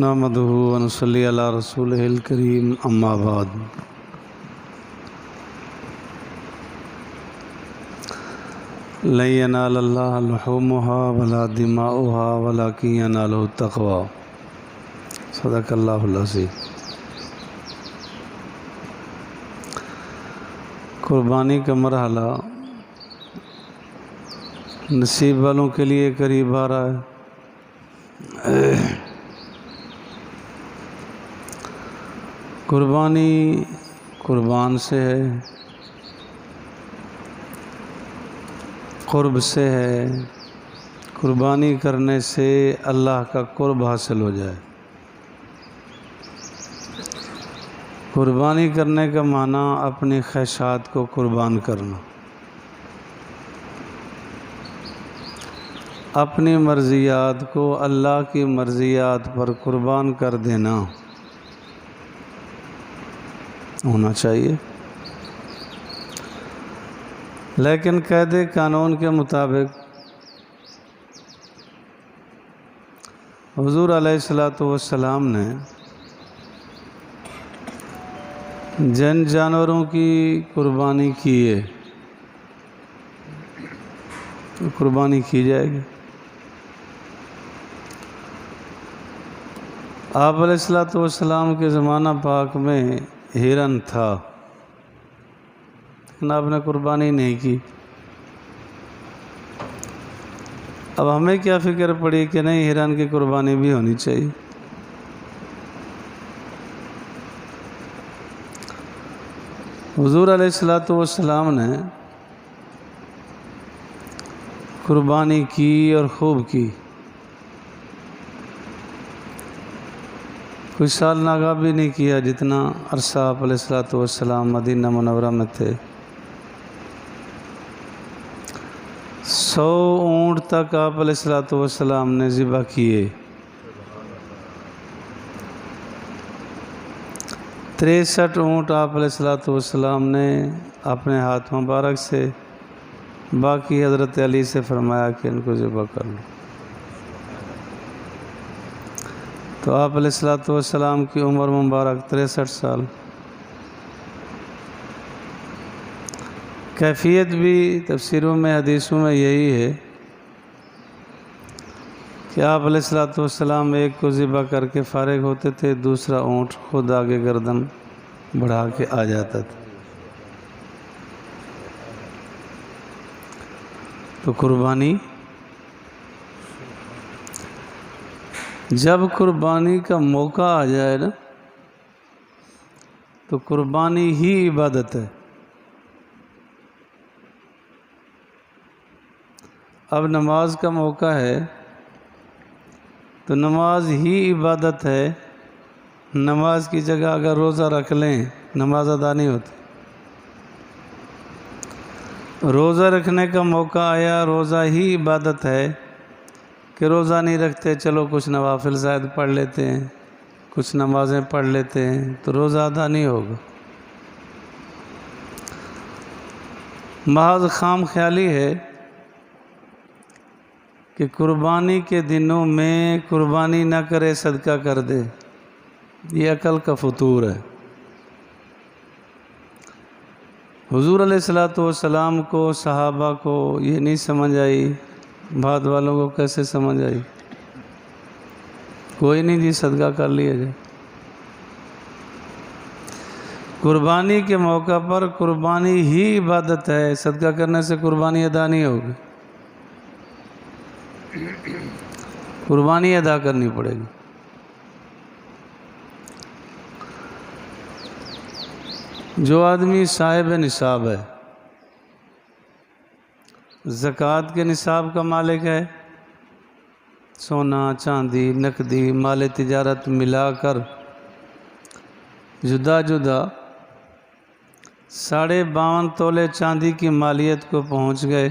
نحمده ونصلي على رسوله الكريم اما بعد لن ينال الله لحومها ولا دماؤها ولكن يناله التقوى صدق اللہ العظیم۔ قربانی کا مرحلہ نصیب والوں کے لیے قریب آ رہا ہے۔ قربانی قربان سے ہے، قرب سے ہے، قربانی کرنے سے اللہ کا قرب حاصل ہو جائے۔ قربانی کرنے کا معنی اپنی خواہشات کو قربان کرنا، اپنی مرضیات کو اللہ کی مرضیات پر قربان کر دینا ہونا چاہیے، لیکن قید قانون کے مطابق حضور علیہ السلام نے جن جانوروں کی قربانی کی ہے قربانی کی جائے گی۔ آپ علیہ السلام کے زمانہ پاک میں ہرن تھا، لیکن آپ نے قربانی نہیں کی۔ اب ہمیں کیا فکر پڑی کہ نہیں، ہرن کی قربانی بھی ہونی چاہیے۔ حضور علیہ السلام نے قربانی کی اور خوب کی۔ کچھ سال ناغہ بھی نہیں کیا جتنا عرصہ آپ علیہ السلام مدینہ منورہ میں تھے۔ 100 اونٹ تک آپ علیہ السلام نے ذبح کیے۔ 63 اونٹ آپ علیہ السلام نے اپنے ہاتھ مبارک سے، باقی حضرت علی سے فرمایا کہ ان کو ذبح کر لو۔ تو آپ علیہ السلام کی عمر مبارک 63 سال۔ کیفیت بھی تفسیروں میں حدیثوں میں یہی ہے کہ آپ علیہ السلام ایک کو ذبح کر کے فارغ ہوتے تھے، دوسرا اونٹ خود آگے گردن بڑھا کے آ جاتا تھا۔ تو قربانی، جب قربانی کا موقع آ جائے نا تو قربانی ہی عبادت ہے۔ اب نماز کا موقع ہے تو نماز ہی عبادت ہے۔ نماز کی جگہ اگر روزہ رکھ لیں نماز ادا نہیں ہوتی۔ روزہ رکھنے کا موقع آیا، روزہ ہی عبادت ہے کہ روزہ نہیں رکھتے، چلو کچھ نوافل زائد پڑھ لیتے ہیں، کچھ نمازیں پڑھ لیتے ہیں، تو روزہ ادا نہیں ہوگا۔ محض خام خیالی ہے کہ قربانی کے دنوں میں قربانی نہ کرے، صدقہ کر دے، یہ عقل کا فطور ہے۔ حضور علیہ السلام کو، صحابہ کو یہ نہیں سمجھ آئی، بعد والوں کو کیسے سمجھ آئی؟ کوئی نہیں جی، صدقہ کر لیا جائے۔ قربانی کے موقع پر قربانی ہی عبادت ہے، صدقہ کرنے سے قربانی ادا نہیں ہوگی، قربانی ادا کرنی پڑے گی۔ جو آدمی صاحب نصاب ہے، زکوٰۃ کے نصاب کا مالک ہے، سونا چاندی نقدی مال تجارت ملا کر جدا جدا 52.5 تولے چاندی کی مالیت کو پہنچ گئے،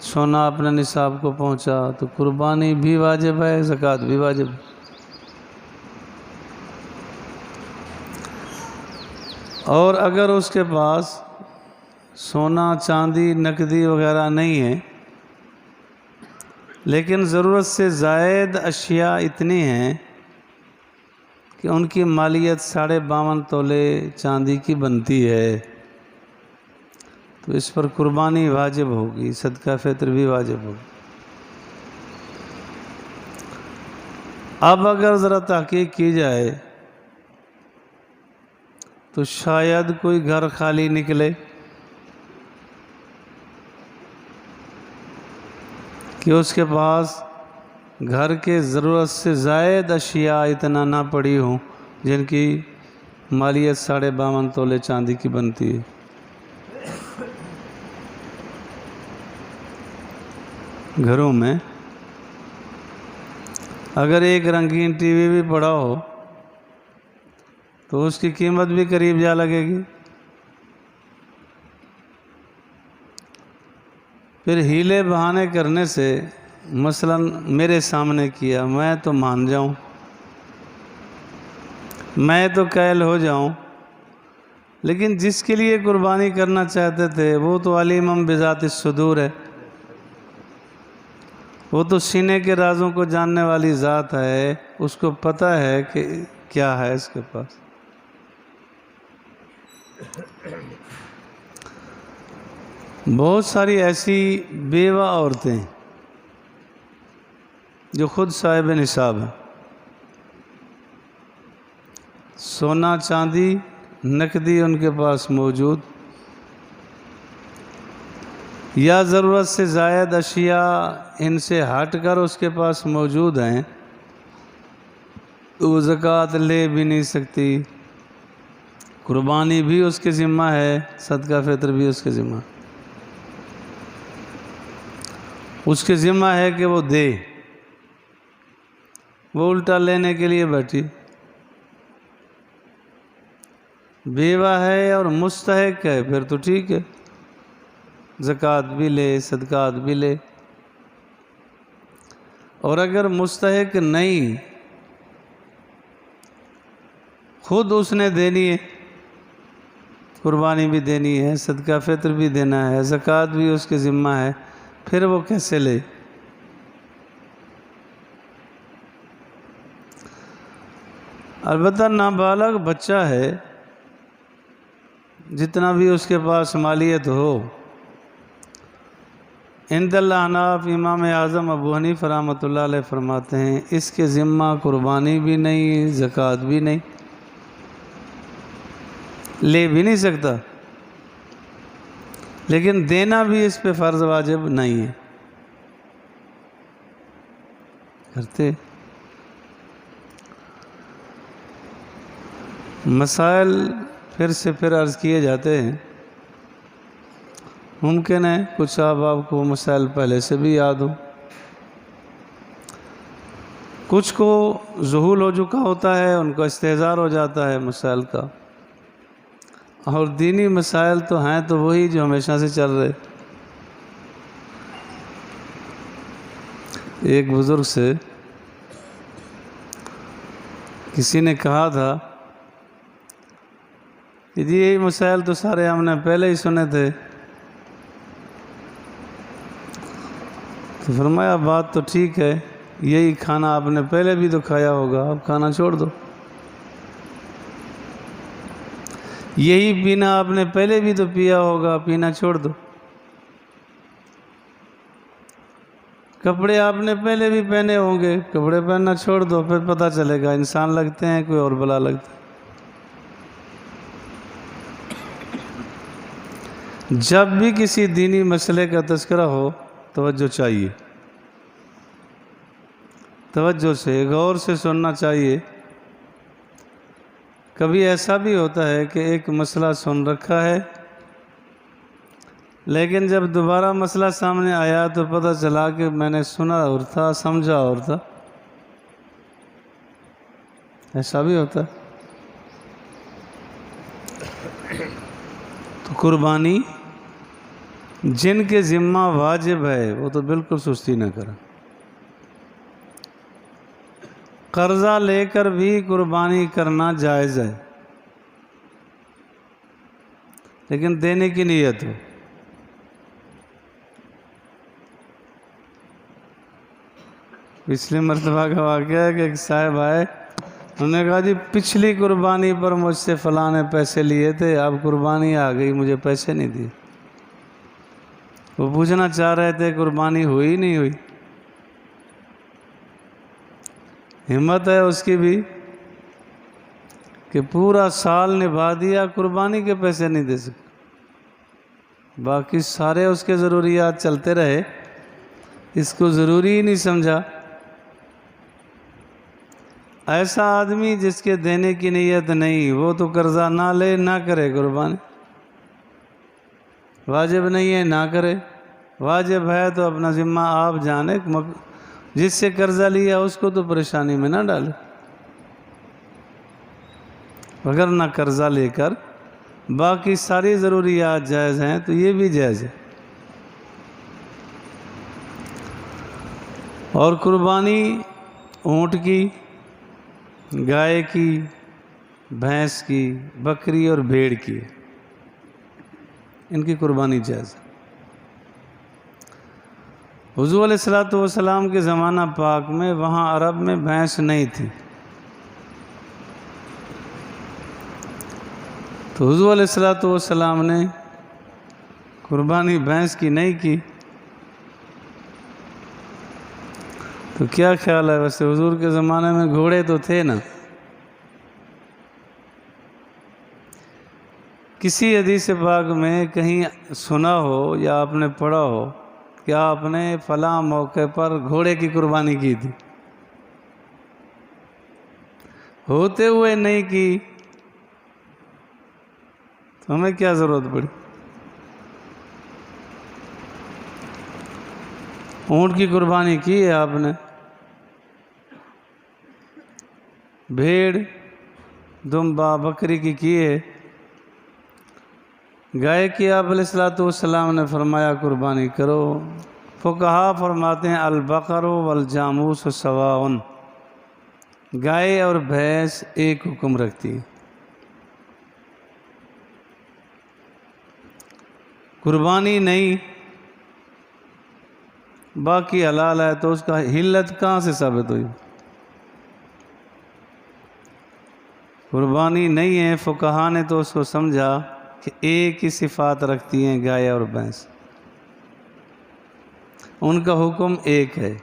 سونا اپنے نصاب کو پہنچا، تو قربانی بھی واجب ہے، زکوٰۃ بھی واجب ہے۔ اور اگر اس کے پاس سونا چاندی نقدی وغیرہ نہیں ہے، لیکن ضرورت سے زائد اشیاء اتنی ہیں کہ ان کی مالیت 52.5 تولے چاندی کی بنتی ہے، تو اس پر قربانی واجب ہوگی، صدقہ فطر بھی واجب ہوگی۔ اب اگر ذرا تحقیق کی جائے تو شاید کوئی گھر خالی نکلے کہ اس کے پاس گھر کے ضرورت سے زائد اشیاء اتنا نہ پڑی ہوں جن کی مالیت 52.5 تولے چاندی کی بنتی ہے۔ گھروں میں اگر ایک رنگین ٹی وی بھی پڑا ہو تو اس کی قیمت بھی قریب جا لگے گی۔ پھر ہیلے بہانے کرنے سے مثلا میرے سامنے کیا، میں تو مان جاؤں، میں تو قائل ہو جاؤں، لیکن جس کے لیے قربانی کرنا چاہتے تھے وہ تو علیم بذات الصدور ہے، وہ تو سینے کے رازوں کو جاننے والی ذات ہے، اس کو پتہ ہے کہ کیا ہے اس کے پاس۔ بہت ساری ایسی بیوہ عورتیں جو خود صاحب نصاب ہیں، سونا چاندی نقدی ان کے پاس موجود، یا ضرورت سے زائد اشیاء ان سے ہٹ کر اس کے پاس موجود ہیں، تو وہ زکوٰۃ لے بھی نہیں سکتی، قربانی بھی اس کے ذمہ ہے، صدقہ فطر بھی اس کے ذمہ ہے، اس کے ذمہ ہے کہ وہ دے، وہ الٹا لینے کے لیے بیٹھی۔ بیوہ ہے اور مستحق ہے پھر تو ٹھیک ہے، زکوٰۃ بھی لے، صدقات بھی لے۔ اور اگر مستحق نہیں، خود اس نے دینی ہے، قربانی بھی دینی ہے، صدقہ فطر بھی دینا ہے، زکوٰۃ بھی اس کے ذمہ ہے، پھر وہ کیسے لے؟ البتہ نابالغ بچہ ہے، جتنا بھی اس کے پاس مالیت ہو، عند الاحناف امام اعظم ابو حنیفہ رحمۃ اللہ علیہ فرماتے ہیں اس کے ذمہ قربانی بھی نہیں، زکوٰۃ بھی نہیں، لے بھی نہیں سکتا، لیکن دینا بھی اس پہ فرض واجب نہیں ہے، کرتے۔ مسائل پھر عرض کیے جاتے ہیں، ممکن ہے کچھ آپ کو مسائل پہلے سے بھی یاد ہو، کچھ کو ذہول ہو چکا ہوتا ہے، ان کا استحضار ہو جاتا ہے مسائل کا، اور دینی مسائل تو ہیں تو وہی جو ہمیشہ سے چل رہے۔ ایک بزرگ سے کسی نے کہا تھا کہ جی یہی مسائل تو سارے ہم نے پہلے ہی سنے تھے، تو فرمایا بات تو ٹھیک ہے، یہی کھانا آپ نے پہلے بھی تو کھایا ہوگا، اب کھانا چھوڑ دو، یہی پینا آپ نے پہلے بھی تو پیا ہوگا، پینا چھوڑ دو، کپڑے آپ نے پہلے بھی پہنے ہوں گے، کپڑے پہننا چھوڑ دو، پھر پتہ چلے گا انسان لگتے ہیں کوئی اور بلا لگتا ہے۔ جب بھی کسی دینی مسئلے کا تذکرہ ہو توجہ چاہیے، توجہ سے غور سے سننا چاہیے۔ کبھی ایسا بھی ہوتا ہے کہ ایک مسئلہ سن رکھا ہے، لیکن جب دوبارہ مسئلہ سامنے آیا تو پتہ چلا کہ میں نے سنا اور تھا، سمجھا اور تھا، ایسا بھی ہوتا ہے۔ تو قربانی جن کے ذمہ واجب ہے وہ تو بالکل سستی نہ کریں، قرضہ لے کر بھی قربانی کرنا جائز ہے، لیکن دینے کی نیت ہو۔ پچھلی مرتبہ کا واقعہ ہے کہ ایک صاحب آئے انہوں نے کہا جی پچھلی قربانی پر مجھ سے فلاں نے پیسے لیے تھے، اب قربانی آ گئی مجھے پیسے نہیں دیے۔ وہ پوچھنا چاہ رہے تھے قربانی ہوئی نہیں ہوئی؟ ہمت ہے اس کی بھی کہ پورا سال نبھا دیا، قربانی کے پیسے نہیں دے سکے، باقی سارے اس کے ضروریات چلتے رہے، اس کو ضروری ہی نہیں سمجھا۔ ایسا آدمی جس کے دینے کی نیت نہیں، وہ تو قرضہ نہ لے نہ کرے قربانی، واجب نہیں ہے نہ کرے، واجب ہے تو اپنا ذمہ آپ جانے، جس سے قرضہ لیا اس کو تو پریشانی میں نہ ڈالے، اگر نہ قرضہ لے کر باقی ساری ضروریات جائز ہیں تو یہ بھی جائز ہے۔ اور قربانی اونٹ کی، گائے کی، بھینس کی، بکری اور بھیڑ کی، ان کی قربانی جائز ہے۔ حضور علیہ الصلوۃ کے زمانہ پاک میں وہاں عرب میں بھینس نہیں تھی، تو حضور علیہ الصلوۃ نے قربانی بھینس کی نہیں کی، تو کیا خیال ہے؟ ویسے حضور کے زمانے میں گھوڑے تو تھے نا۔ کسی حدیث پاک میں کہیں سنا ہو یا آپ نے پڑھا ہو کہ آپ نے فلاں موقع پر گھوڑے کی قربانی کی تھی، ہوتے ہوئے نہیں کی تو ہمیں کیا ضرورت پڑی؟ اونٹ کی قربانی کی ہے آپ نے، بھیڑ دمبا بکری کی ہے، گائے کی آپ علیہ الصلوۃ نے فرمایا قربانی کرو۔ فقہا فرماتے ہیں البقر والجاموس سواء، گائے اور بھینس ایک حکم رکھتی ہے، قربانی نہیں، باقی حلال ہے، تو اس کا حلت کہاں سے ثابت ہوئی؟ قربانی نہیں ہے، فقہا نے تو اس کو سمجھا کہ ایک ہی صفات رکھتی ہیں گائے اور بھینس، ان کا حکم ایک ہے۔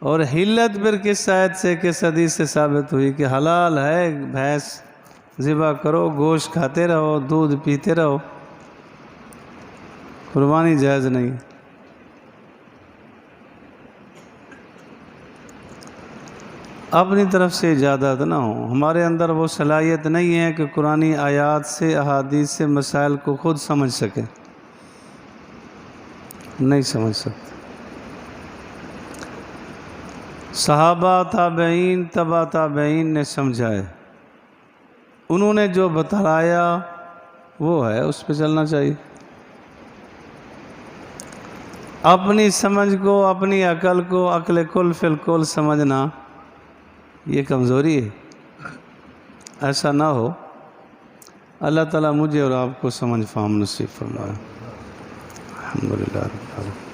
اور حلت پھر کس آیت سے کس حدیث سے ثابت ہوئی کہ حلال ہے بھینس ذبح کرو، گوشت کھاتے رہو، دودھ پیتے رہو، قربانی جائز نہیں۔ اپنی طرف سے اجازت نہ ہو، ہمارے اندر وہ صلاحیت نہیں ہے کہ قرآنی آیات سے احادیث سے مسائل کو خود سمجھ سکیں، نہیں سمجھ سکتے۔ صحابہ، تابعین، تبع تابعین نے سمجھا ہے، انہوں نے جو بتلایا وہ ہے، اس پہ چلنا چاہیے۔ اپنی سمجھ کو، اپنی عقل کو عقل کل فی الکل سمجھنا یہ کمزوری ہے، ایسا نہ ہو۔ اللہ تعالیٰ مجھے اور آپ کو سمجھ فہم نصیب فرمائے۔ الحمدللہ رب العالمین۔